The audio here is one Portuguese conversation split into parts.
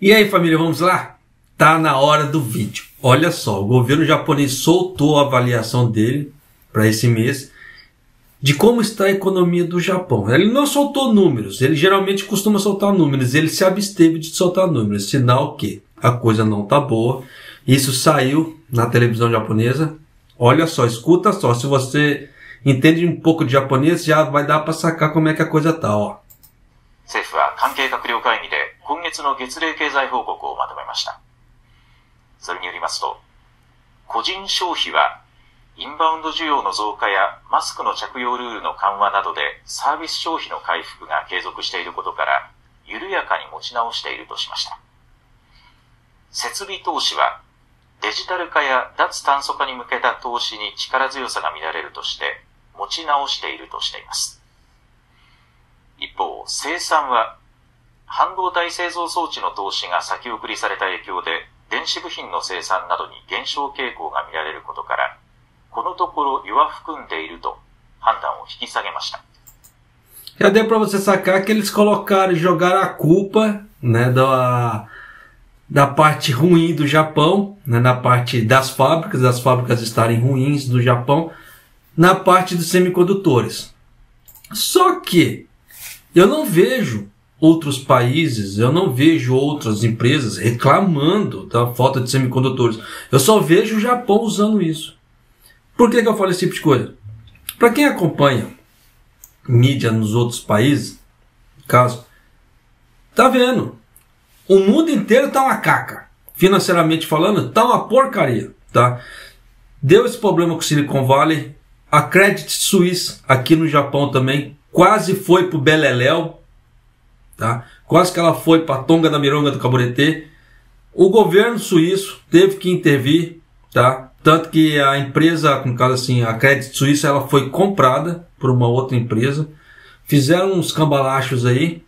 E aí, família, vamos lá? Tá na hora do vídeo. Olha só, o governo japonês soltou a avaliação dele para esse mês de como está a economia do Japão. Ele não soltou números, ele geralmente costuma soltar números, ele se absteve de soltar números, sinal que a coisa não tá boa. Isso saiu na televisão japonesa. Olha só, escuta só, se você entende um pouco de japonês, já vai dar para sacar como é que a coisa tá, ó. 政府は関係閣僚会議で今月の月例経済報告をまとめました。それによりますと、個人消費はインバウンド需要の増加やマスクの着用ルールの緩和などでサービス消費の回復が継続していることから緩やかに持ち直しているとしました。設備投資はデジタル化や脱炭素化に向けた投資に力強さが見られるとして持ち直しているとしています。一方、生産は半導体製造装置の投資が先送りされた影響で電子部品の生産などに減少傾向が見られることからこのところ弱含んでいると判断を引き下げました。Já deu para você sacar que eles jogaram a culpa, né, da parte ruim do Japão, né, na parte das fábricas estarem ruins do Japão, na parte dos semicondutores. Só que eu não vejo outros países, eu não vejo outras empresas reclamando da falta de semicondutores. Eu só vejo o Japão usando isso. Por que eu falo esse tipo de coisa? Para quem acompanha mídia nos outros países, no caso, tá vendo? O mundo inteiro tá uma caca. Financeiramente falando, tá uma porcaria, tá? Deu esse problema com o Silicon Valley, a Credit Suisse aqui no Japão também quase foi pro Beleléu, tá? Quase que ela foi para Tonga da Mironga do Caburetê. O governo suíço teve que intervir, tá? Tanto que a empresa, no caso assim, a Credit Suisse, ela foi comprada por uma outra empresa. Fizeram uns cambalachos aí,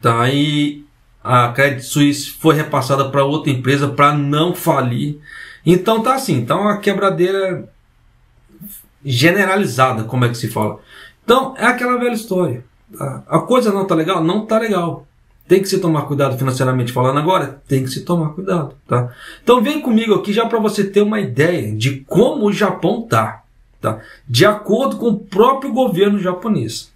tá? E a Credit Suisse foi repassada para outra empresa para não falir. Então tá assim, tá uma quebradeira generalizada, como é que se fala. Então, é aquela velha história. Tá? A coisa não tá legal? Não tá legal. Tem que se tomar cuidado financeiramente falando agora? Tem que se tomar cuidado. Tá? Então, vem comigo aqui já para você ter uma ideia de como o Japão tá. Tá? De acordo com o próprio governo japonês.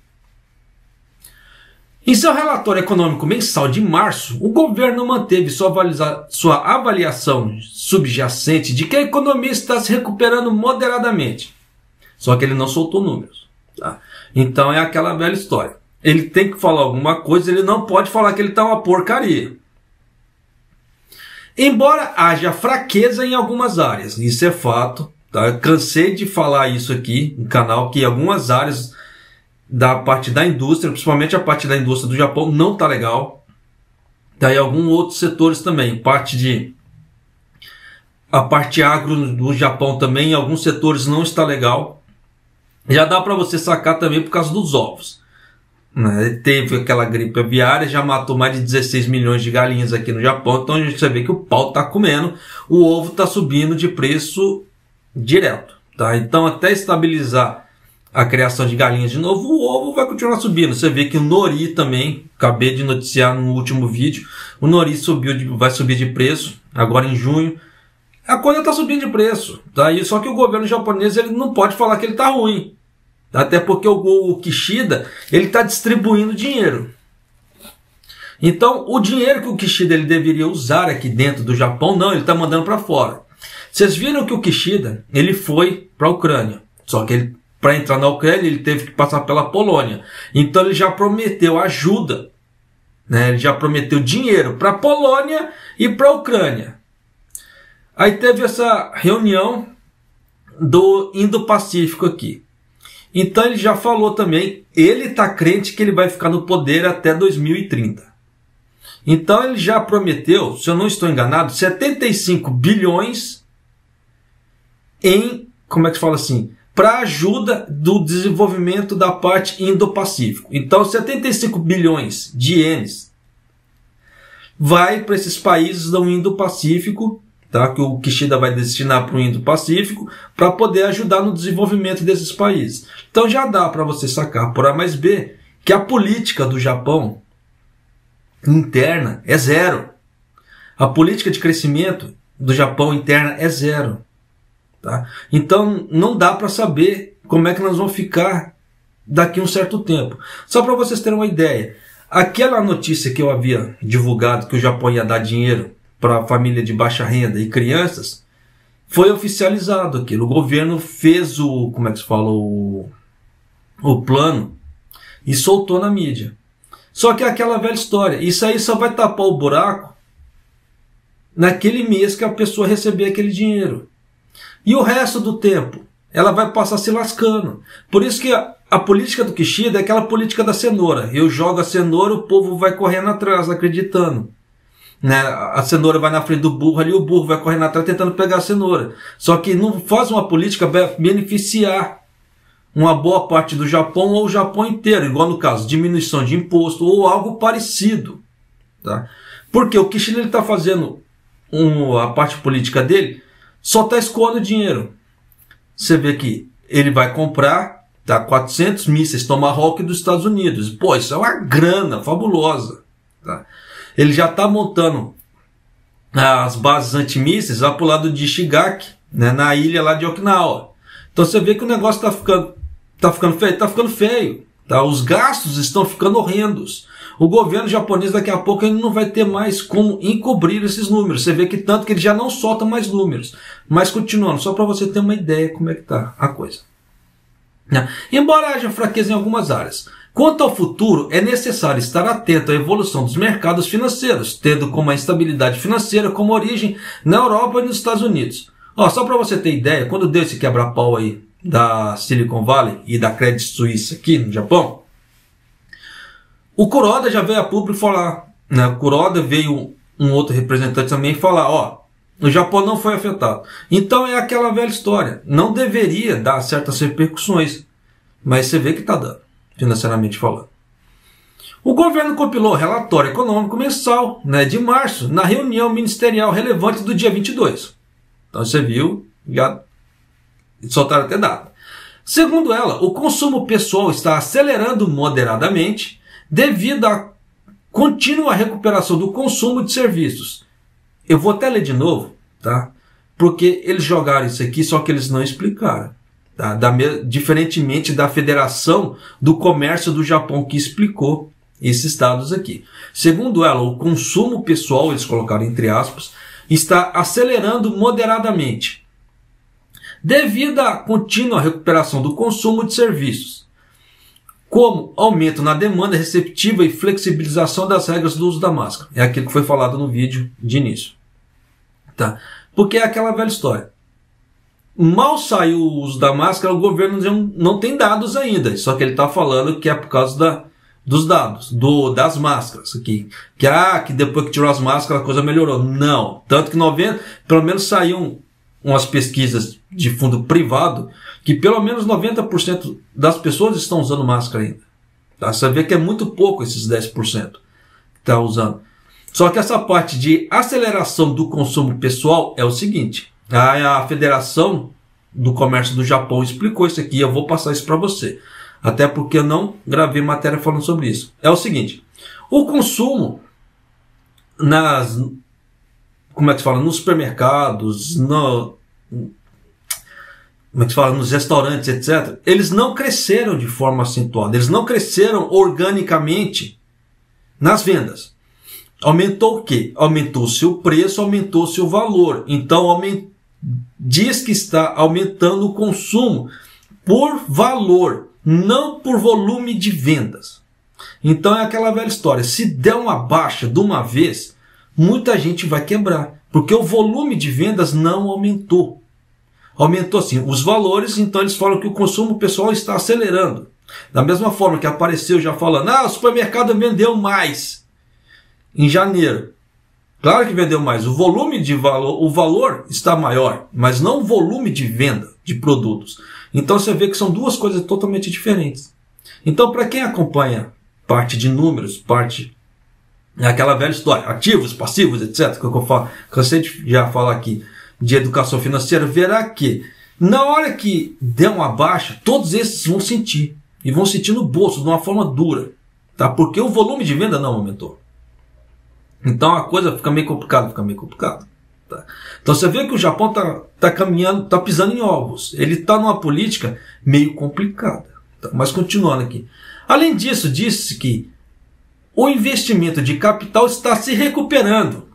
Em seu relatório econômico mensal de março, o governo manteve sua avaliação subjacente de que a economia está se recuperando moderadamente. Só que ele não soltou números. Tá? Então é aquela velha história. Ele tem que falar alguma coisa, ele não pode falar que ele está uma porcaria. Embora haja fraqueza em algumas áreas, isso é fato. Tá? Eu cansei de falar isso aqui no canal, que algumas áreas da parte da indústria, principalmente a parte da indústria do Japão, não está legal. Tá? E alguns outros setores também. A parte agro do Japão também, em alguns setores não está legal. Já dá para você sacar também por causa dos ovos. Né? Teve aquela gripe aviária, já matou mais de 16 milhões de galinhas aqui no Japão. Então a gente vê que o pau está comendo, o ovo está subindo de preço direto. Tá? Então até estabilizar a criação de galinhas de novo, o ovo vai continuar subindo. Você vê que o nori também, acabei de noticiar no último vídeo, o nori vai subir de preço agora em junho. A coisa está subindo de preço, tá? E só que o governo japonês ele não pode falar que ele está ruim. Até porque o Kishida ele está distribuindo dinheiro. Então, o dinheiro que o Kishida ele deveria usar aqui dentro do Japão, não, ele está mandando para fora. Vocês viram que o Kishida ele foi para a Ucrânia. Só que para entrar na Ucrânia ele teve que passar pela Polônia. Então ele já prometeu ajuda. Né? Ele já prometeu dinheiro para a Polônia e para a Ucrânia. Aí teve essa reunião do Indo-Pacífico aqui. Então ele já falou também, ele está crente que ele vai ficar no poder até 2030. Então ele já prometeu, se eu não estou enganado, 75 bilhões em, como é que se fala assim, para ajuda do desenvolvimento da parte Indo-Pacífico. Então 75 bilhões de ienes vai para esses países do Indo-Pacífico, tá? Que o Kishida vai destinar para o Indo-Pacífico para poder ajudar no desenvolvimento desses países. Então já dá para você sacar por A mais B que a política do Japão interna é zero. A política de crescimento do Japão interna é zero. Tá? Então não dá para saber como é que nós vamos ficar daqui a um certo tempo. Só para vocês terem uma ideia, aquela notícia que eu havia divulgado que o Japão ia dar dinheiro para a família de baixa renda e crianças, foi oficializado aquilo. O governo fez o, como é que se fala, o plano e soltou na mídia. Só que é aquela velha história, isso aí só vai tapar o buraco naquele mês que a pessoa receber aquele dinheiro. E o resto do tempo, ela vai passar se lascando. Por isso que a política do Kishida é aquela política da cenoura. Eu jogo a cenoura, o povo vai correndo atrás, acreditando. Né? A cenoura vai na frente do burro ali, o burro vai correndo atrás tentando pegar a cenoura. Só que não faz uma política para beneficiar uma boa parte do Japão ou o Japão inteiro, igual no caso, diminuição de imposto ou algo parecido. Tá? Porque o Kishida está fazendo a parte política dele, só está escoando dinheiro. Você vê que ele vai comprar 400 mísseis Tomahawk dos Estados Unidos. Pô, isso é uma grana fabulosa. Tá? Ele já está montando as bases antimísseis lá para o lado de Ishigaki, né, na ilha lá de Okinawa. Então você vê que o negócio está ficando feio. Está ficando feio. Tá? Os gastos estão ficando horrendos. O governo japonês daqui a pouco ele não vai ter mais como encobrir esses números. Você vê que tanto que ele já não solta mais números. Mas continuando, só para você ter uma ideia como é que está a coisa. Embora haja fraqueza em algumas áreas, quanto ao futuro, é necessário estar atento à evolução dos mercados financeiros, tendo como a instabilidade financeira como origem na Europa e nos Estados Unidos. Só para você ter ideia, quando deu esse quebra-pau aí da Silicon Valley e da Credit Suisse aqui no Japão, o Kuroda já veio a público falar, né? O Kuroda veio um outro representante também falar, o Japão não foi afetado. Então é aquela velha história, não deveria dar certas repercussões, mas você vê que está dando, financeiramente falando. O governo compilou o relatório econômico mensal, né, de março, na reunião ministerial relevante do dia 22. Então você viu, já soltaram até data. Segundo ela, o consumo pessoal está acelerando moderadamente devido à contínua recuperação do consumo de serviços. Eu vou até ler de novo, tá? Porque eles jogaram isso aqui, só que eles não explicaram. Tá? Diferentemente da Federação do Comércio do Japão, que explicou esses dados aqui. Segundo ela, o consumo pessoal, eles colocaram entre aspas, está acelerando moderadamente devido à contínua recuperação do consumo de serviços, como aumento na demanda receptiva e flexibilização das regras do uso da máscara. É aquilo que foi falado no vídeo de início. Tá? Porque é aquela velha história. Mal saiu o uso da máscara, o governo não tem dados ainda. Só que ele está falando que é por causa dos dados, das máscaras aqui. Que depois que tirou as máscaras a coisa melhorou. Não. Tanto que pelo menos saíram umas pesquisas de fundo privado que pelo menos 90% das pessoas estão usando máscara ainda. Tá? Você vê que é muito pouco esses 10% que está usando. Só que essa parte de aceleração do consumo pessoal é o seguinte. A Federação do Comércio do Japão explicou isso aqui. Eu vou passar isso para você. Até porque eu não gravei matéria falando sobre isso. É o seguinte. O consumo nos supermercados, nos restaurantes, etc., eles não cresceram de forma acentuada, eles não cresceram organicamente nas vendas. Aumentou o quê? Aumentou-se o preço, aumentou-se o valor. Então, diz que está aumentando o consumo por valor, não por volume de vendas. Então, é aquela velha história. Se der uma baixa de uma vez, muita gente vai quebrar, porque o volume de vendas não aumentou. Aumentou sim os valores, então eles falam que o consumo pessoal está acelerando. Da mesma forma que apareceu já falando, o supermercado vendeu mais em janeiro. Claro que vendeu mais, o valor está maior, mas não o volume de venda de produtos. Então você vê que são duas coisas totalmente diferentes. Então para quem acompanha parte de números, aquela velha história, ativos, passivos, etc., que eu cansei de já falar aqui, de educação financeira, verá que na hora que der uma baixa, todos esses vão sentir. E vão sentir no bolso, de uma forma dura. Tá? Porque o volume de venda não aumentou. Então a coisa fica meio complicada, Tá? Então você vê que o Japão tá caminhando, tá pisando em ovos. Ele está numa política meio complicada. Tá? Mas continuando aqui. Além disso, disse que o investimento de capital está se recuperando,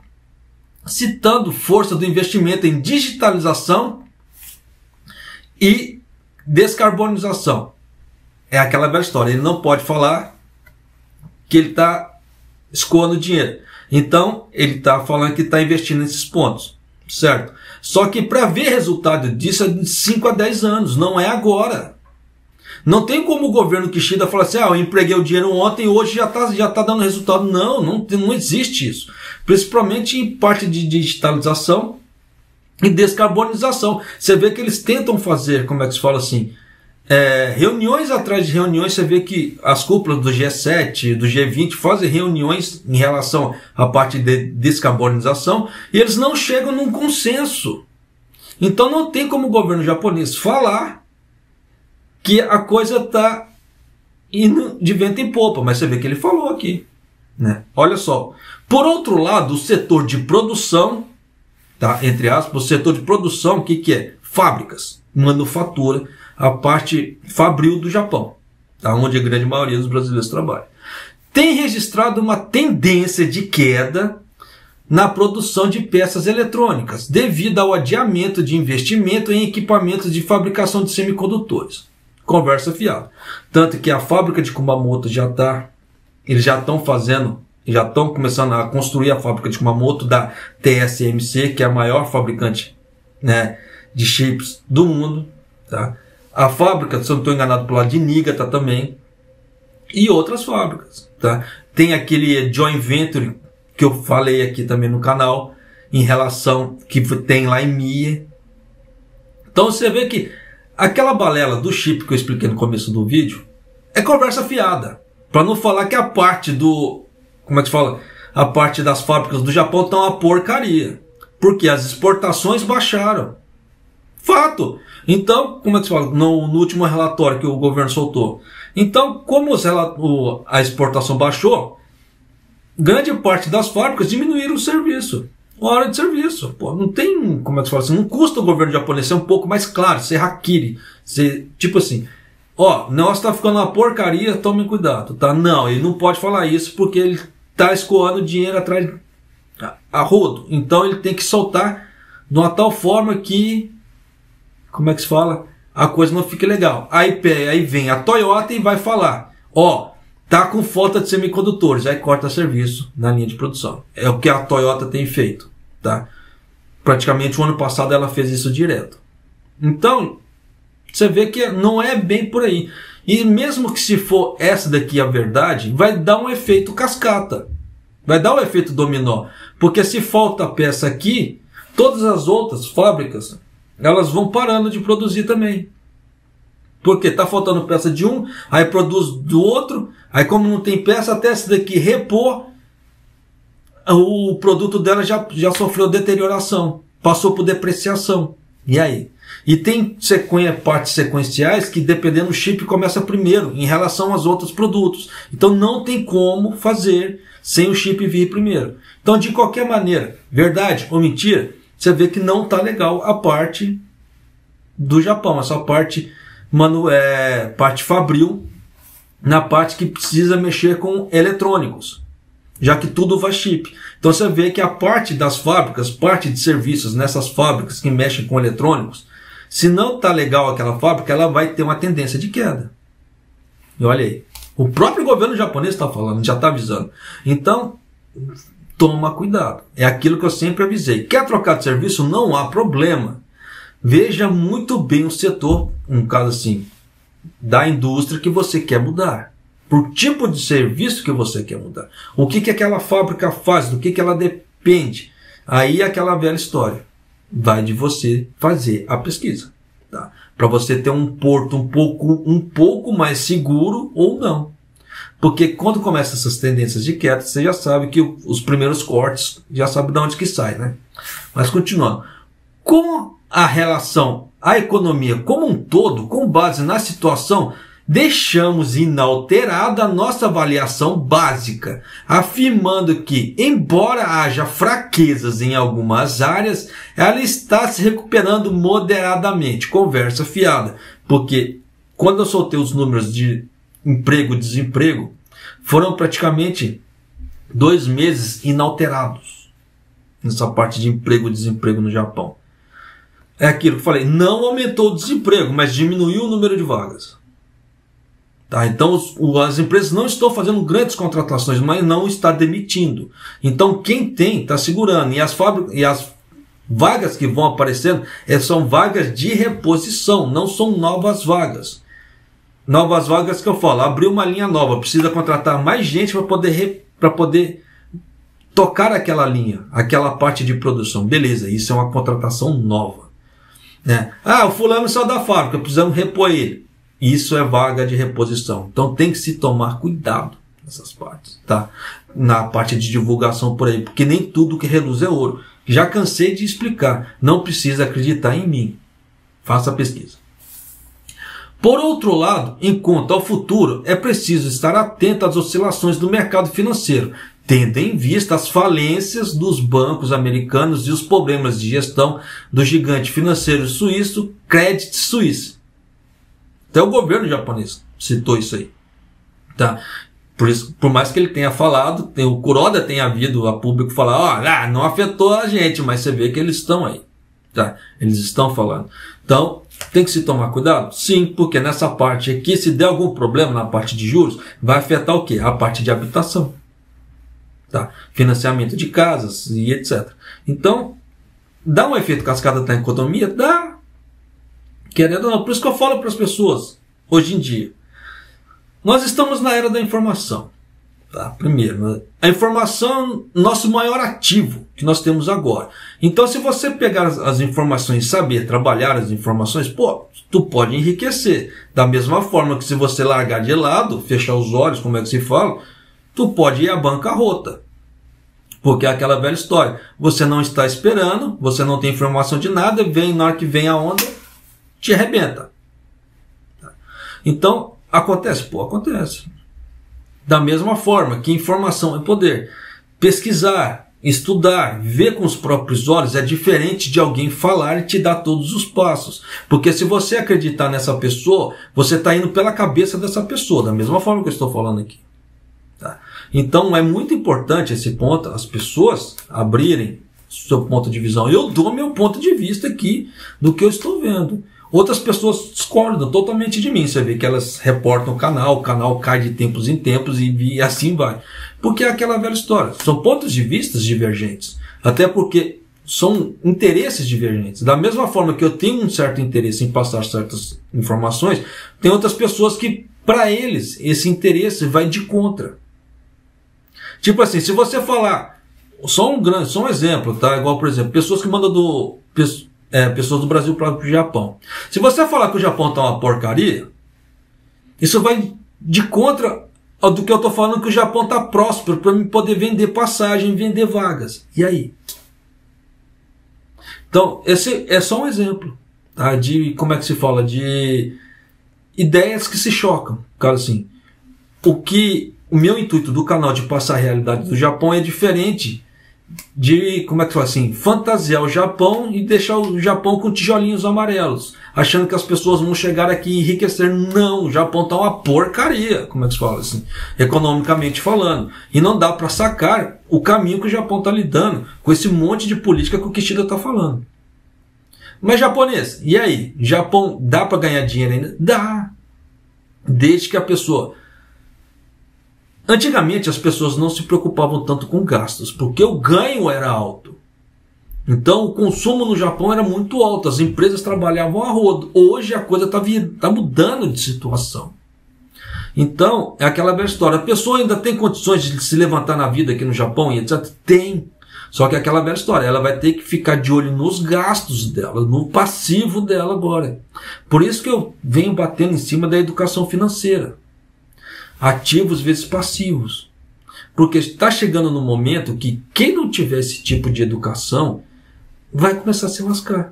citando força do investimento em digitalização e descarbonização. É aquela velha história, ele não pode falar que ele está escoando dinheiro. Então, ele está falando que está investindo nesses pontos, certo? Só que para ver resultado disso é de 5 a 10 anos, não é agora. Não tem como o governo Kishida falar assim, eu empreguei o dinheiro ontem e hoje já tá dando resultado. Não existe isso. Principalmente em parte de digitalização e descarbonização. Você vê que eles tentam fazer, como é que se fala assim, reuniões atrás de reuniões. Você vê que as cúpulas do G7, do G20 fazem reuniões em relação à parte de descarbonização e eles não chegam num consenso. Então não tem como o governo japonês falar que a coisa está indo de vento em popa, mas você vê que ele falou aqui, né? Olha só. Por outro lado, o setor de produção, tá? Entre aspas, o setor de produção, o que é? Fábricas, manufatura, a parte fabril do Japão, tá? Onde a grande maioria dos brasileiros trabalha. Tem registrado uma tendência de queda na produção de peças eletrônicas, devido ao adiamento de investimento em equipamentos de fabricação de semicondutores. Conversa fiada. Tanto que a fábrica de Kumamoto eles já estão começando a construir a fábrica de Kumamoto da TSMC, que é a maior fabricante, né, de chips do mundo. Tá? A fábrica, se eu não estou enganado, por lado de Niigata também. E outras fábricas. Tá? Tem aquele joint venture que eu falei aqui também no canal, em relação que tem lá em Mie. Então você vê que aquela balela do chip que eu expliquei no começo do vídeo é conversa fiada. Para não falar que a parte a parte das fábricas do Japão estão uma porcaria. Porque as exportações baixaram. Fato. Então, como é que se fala? No último relatório que o governo soltou. Então, como a exportação baixou, grande parte das fábricas diminuíram o serviço. Hora de serviço. Pô, não tem, como é que se fala assim, não custa o governo japonês ser um pouco mais claro, ser hackiri, ser tipo assim, o negócio tá ficando uma porcaria, tome cuidado, tá? Não, ele não pode falar isso porque ele tá escoando dinheiro atrás a rodo. Então ele tem que soltar de uma tal forma que, como é que se fala, a coisa não fique legal. Aí vem a Toyota e vai falar, tá com falta de semicondutores, aí corta serviço na linha de produção. É o que a Toyota tem feito, tá? Praticamente o ano passado ela fez isso direto. Então, você vê que não é bem por aí. E mesmo que se for essa daqui a verdade, vai dar um efeito cascata. Vai dar um efeito dominó. Porque se falta peça aqui, todas as outras fábricas, elas vão parando de produzir também. Porque tá faltando peça de um, aí produz do outro, aí como não tem peça, até esse daqui repor, o produto dela já sofreu deterioração, passou por depreciação. E aí? E tem partes sequenciais que, dependendo do chip, começa primeiro em relação aos outros produtos. Então não tem como fazer sem o chip vir primeiro. Então, de qualquer maneira, verdade ou mentira, você vê que não tá legal a parte do Japão, essa parte parte fabril, na parte que precisa mexer com eletrônicos, já que tudo vai chip. Então você vê que a parte das fábricas, parte de serviços nessas fábricas que mexem com eletrônicos, se não está legal aquela fábrica, ela vai ter uma tendência de queda. E olha aí, o próprio governo japonês está falando, já está avisando. Então, toma cuidado. É aquilo que eu sempre avisei. Quer trocar de serviço? Não há problema. Veja muito bem o setor, um caso assim, da indústria que você quer mudar. Por tipo de serviço que você quer mudar. O que aquela fábrica faz, do que ela depende. Aí é aquela velha história. Vai de você fazer a pesquisa. Tá? Para você ter um porto um pouco mais seguro ou não. Porque quando começam essas tendências de queda, você já sabe que os primeiros cortes, já sabe de onde que sai, né? Mas continuando. Com a relação à economia como um todo, com base na situação deixamos inalterada a nossa avaliação básica, afirmando que, embora haja fraquezas em algumas áreas, ela está se recuperando moderadamente. Conversa fiada. Porque quando eu soltei os números de emprego e desemprego, foram praticamente 2 meses inalterados nessa parte de emprego e desemprego no Japão. É aquilo que eu falei, não aumentou o desemprego, mas diminuiu o número de vagas. Tá? Então as empresas não estão fazendo grandes contratações, mas não está demitindo. Então quem tem está segurando. E as vagas que vão aparecendo são vagas de reposição, não são novas vagas. Novas vagas que eu falo, abriu uma linha nova, precisa contratar mais gente para poder tocar aquela linha, aquela parte de produção. Beleza, isso é uma contratação nova. Né? O fulano saiu da fábrica, precisamos repor ele. Isso é vaga de reposição. Então tem que se tomar cuidado nessas partes, tá? Na parte de divulgação por aí, porque nem tudo que reluz é ouro. Já cansei de explicar. Não precisa acreditar em mim. Faça a pesquisa. Por outro lado, enquanto ao futuro, é preciso estar atento às oscilações do mercado financeiro, tendo em vista as falências dos bancos americanos e os problemas de gestão do gigante financeiro suíço Credit Suisse. Até o governo japonês citou isso aí. Tá? Por mais que ele tenha falado, o Kuroda tenha vindo a público falar, não afetou a gente, mas você vê que eles estão aí. Tá? Eles estão falando. Então, tem que se tomar cuidado? Sim, porque nessa parte aqui, se der algum problema na parte de juros, vai afetar o quê? A parte de habitação. Tá? Financiamento de casas e etc. Então, dá um efeito cascata na economia? Dá. Querendo ou não. Por isso que eu falo para as pessoas, hoje em dia, nós estamos na era da informação. Tá? Primeiro, a informação é o nosso maior ativo que nós temos agora. Então, se você pegar as informações e saber trabalhar as informações, tu pode enriquecer. Da mesma forma que se você largar de lado, fechar os olhos, como é que se fala, tu pode ir à bancarrota. Porque é aquela velha história. Você não está esperando, você não tem informação de nada, na hora que vem a onda, te arrebenta. Então, acontece? Acontece. Da mesma forma que informação é poder. Pesquisar, estudar, ver com os próprios olhos é diferente de alguém falar e te dar todos os passos. Porque se você acreditar nessa pessoa, você está indo pela cabeça dessa pessoa, da mesma forma que eu estou falando aqui. Tá? Então é muito importante esse ponto, as pessoas abrirem seu ponto de visão. Eu dou meu ponto de vista aqui do que eu estou vendo. Outras pessoas discordam totalmente de mim. Você vê que elas reportam o canal cai de tempos em tempos e assim vai. Porque é aquela velha história. São pontos de vista divergentes. Até porque são interesses divergentes. Da mesma forma que eu tenho um certo interesse em passar certas informações, tem outras pessoas que, para eles, esse interesse vai de contra. Tipo assim, se você falar, só um exemplo, tá? Igual, por exemplo, pessoas que mandam pessoas do Brasil para o Japão. Se você falar que o Japão está uma porcaria, isso vai de contra do que eu estou falando, que o Japão está próspero para mim poder vender passagem, vender vagas. E aí? Então, esse é só um exemplo, tá? De, como é que se fala? De ideias que se chocam. Cara, assim, o meu intuito do canal de passar a realidade do Japão é diferente de, como é que fala assim, fantasiar o Japão e deixar o Japão com tijolinhos amarelos, achando que as pessoas vão chegar aqui e enriquecer. Não, o Japão tá uma porcaria, como é que se fala assim, economicamente falando. E não dá para sacar o caminho que o Japão tá lidando com esse monte de política que o Kishida tá falando. Mas japonês, e aí? Japão dá para ganhar dinheiro ainda? Dá. Desde que a pessoa... Antigamente as pessoas não se preocupavam tanto com gastos, porque o ganho era alto. Então o consumo no Japão era muito alto, as empresas trabalhavam a rodo. Hoje a coisa está mudando de situação. Então é aquela velha história, a pessoa ainda tem condições de se levantar na vida aqui no Japão e etc? Tem. Só que é aquela velha história, ela vai ter que ficar de olho nos gastos dela, no passivo dela agora. Por isso que eu venho batendo em cima da educação financeira. Ativos vezes passivos. Porque está chegando no momento que quem não tiver esse tipo de educação vai começar a se lascar.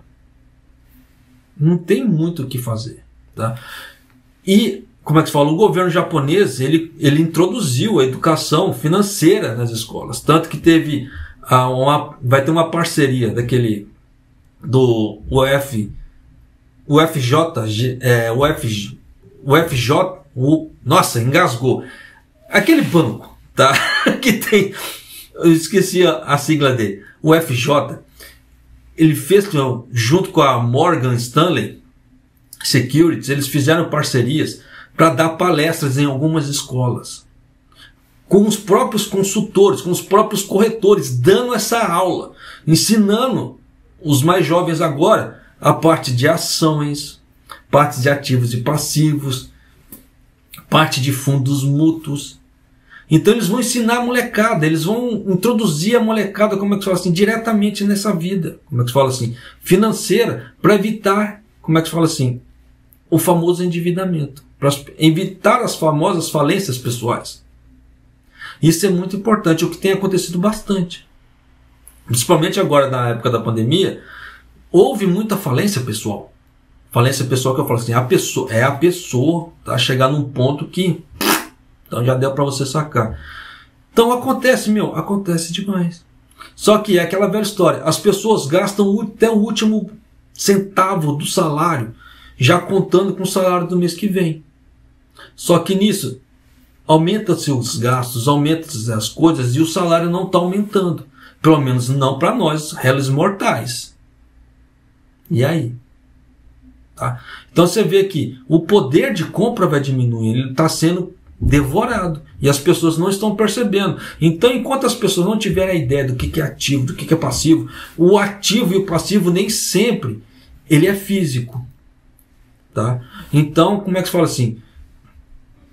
Não tem muito o que fazer. Tá? E como é que se fala? O governo japonês, ele introduziu a educação financeira nas escolas. Tanto que teve vai ter uma parceria do nossa, engasgou. Aquele banco, tá? Que tem, eu esqueci a sigla dele, o UFJ, ele fez, junto com a Morgan Stanley Securities, eles fizeram parcerias para dar palestras em algumas escolas, com os próprios consultores, com os próprios corretores, dando essa aula, ensinando os mais jovens agora a parte de ações, parte de ativos e passivos, parte de fundos mútuos. Então eles vão ensinar a molecada, eles vão introduzir a molecada, como é que se fala assim, diretamente nessa vida, como é que se fala assim, financeira, para evitar, como é que se fala assim, o famoso endividamento, para evitar as famosas falências pessoais. Isso é muito importante, o que tem acontecido bastante. Principalmente agora na época da pandemia, houve muita falência pessoal. Falência pessoal que eu falo assim, a pessoa tá chegar num ponto que então já deu para você sacar. Então acontece demais. Só que é aquela velha história, as pessoas gastam até o último centavo do salário, já contando com o salário do mês que vem. Só que nisso, aumenta-se os gastos, aumenta-se as coisas e o salário não está aumentando. Pelo menos não para nós, réis mortais. E aí? Tá? Então você vê que o poder de compra vai diminuir, ele está sendo devorado. E as pessoas não estão percebendo. Então, enquanto as pessoas não tiverem a ideia do que é ativo, do que é passivo, o ativo e o passivo nem sempre ele é físico. Tá? Então, como é que se fala assim?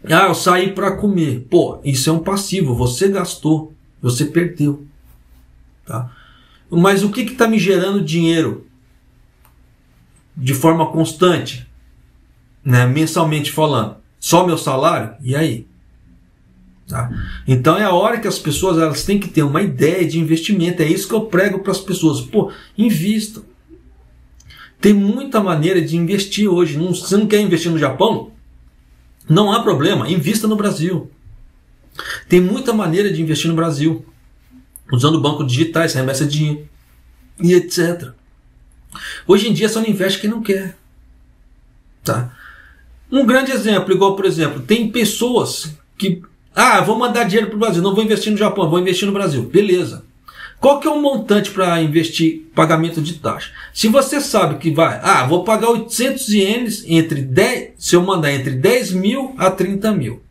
Ah, eu saí para comer. Pô, isso é um passivo. Você gastou, você perdeu. Tá? Mas o que está me gerando dinheiro de forma constante, né, mensalmente falando? Só meu salário? E aí? Tá? Então é a hora que as pessoas elas têm que ter uma ideia de investimento. É isso que eu prego para as pessoas. Pô, invistam. Tem muita maneira de investir hoje. Você não quer investir no Japão? Não há problema, invista no Brasil. Tem muita maneira de investir no Brasil, usando bancos digitais, remessa de dinheiro e etc. Hoje em dia só não investe quem não quer. Tá? Um grande exemplo, igual por exemplo, tem pessoas que vou mandar dinheiro para o Brasil, não vou investir no Japão, vou investir no Brasil. Beleza. Qual que é o montante para investir pagamento de taxa? Se você sabe que vou pagar 800 ienes se eu mandar entre 10 mil a 30 mil.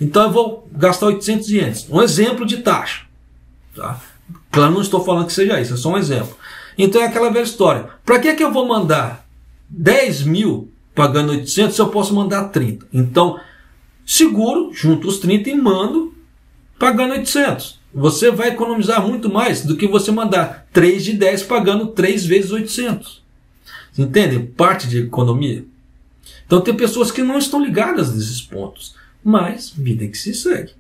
Então eu vou gastar 800 ienes. Um exemplo de taxa. Tá? Claro, não estou falando que seja isso, é só um exemplo. Então é aquela velha história. Para que eu vou mandar 10 mil pagando 800 se eu posso mandar 30? Então, seguro, junto os 30 e mando pagando 800. Você vai economizar muito mais do que você mandar 3 de 10 pagando 3 vezes 800. Entendem? Parte de economia. Então tem pessoas que não estão ligadas nesses pontos. Mas vida que se segue.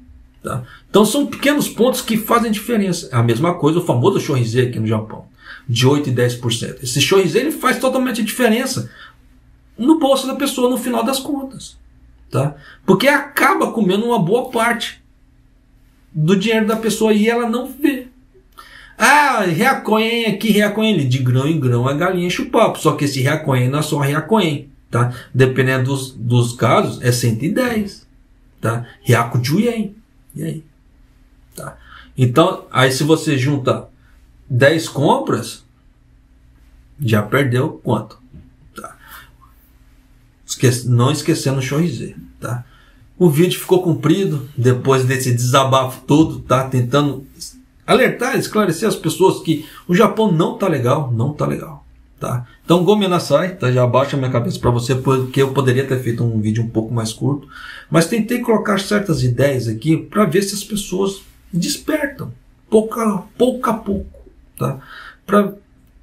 Tá? Então são pequenos pontos que fazem diferença. A mesma coisa, o famoso chorizo aqui no Japão. De 8% e 10%. Esse chorizo ele faz totalmente a diferença no bolso da pessoa no final das contas. Tá? Porque acaba comendo uma boa parte do dinheiro da pessoa e ela não vê. Reacoen aqui, reacoen ali. De grão em grão a galinha enche o papo. Só que esse reacoen não é só reacoen. Tá? Dependendo dos casos, é 110. Tá? Reaco Juyen. E aí? Tá? Então, aí se você junta 10 compras, já perdeu quanto? Tá? Não esquecendo o chorizo. Tá? O vídeo ficou comprido, depois desse desabafo todo, tá? Tentando alertar, esclarecer as pessoas que o Japão não tá legal, não tá legal, tá? Então, Gomen Nasai, tá? Já abaixa a minha cabeça para você, porque eu poderia ter feito um vídeo um pouco mais curto, mas tentei colocar certas ideias aqui para ver se as pessoas despertam, pouco a pouco, tá? Para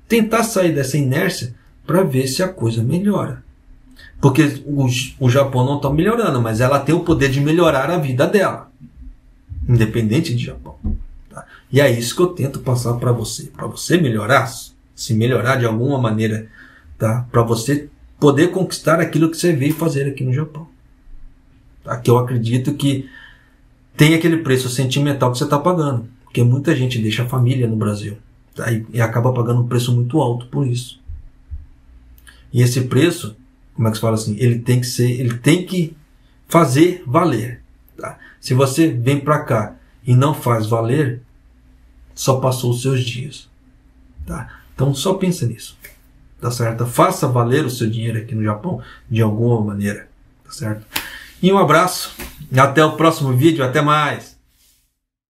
tentar sair dessa inércia, para ver se a coisa melhora. Porque o Japão não está melhorando, mas ela tem o poder de melhorar a vida dela. Independente de Japão. Tá? E é isso que eu tento passar para você. Para você melhorar, se melhorar de alguma maneira, tá? Para você poder conquistar aquilo que você veio fazer aqui no Japão. tá? Que eu acredito que tem aquele preço sentimental que você está pagando, porque muita gente deixa a família no Brasil, tá? E acaba pagando um preço muito alto por isso. E esse preço, como é que se fala assim, ele tem que fazer valer, tá? Se você vem para cá e não faz valer, só passou os seus dias, tá? Então só pensa nisso, tá certo? Faça valer o seu dinheiro aqui no Japão de alguma maneira, tá certo? E um abraço, até o próximo vídeo, até mais!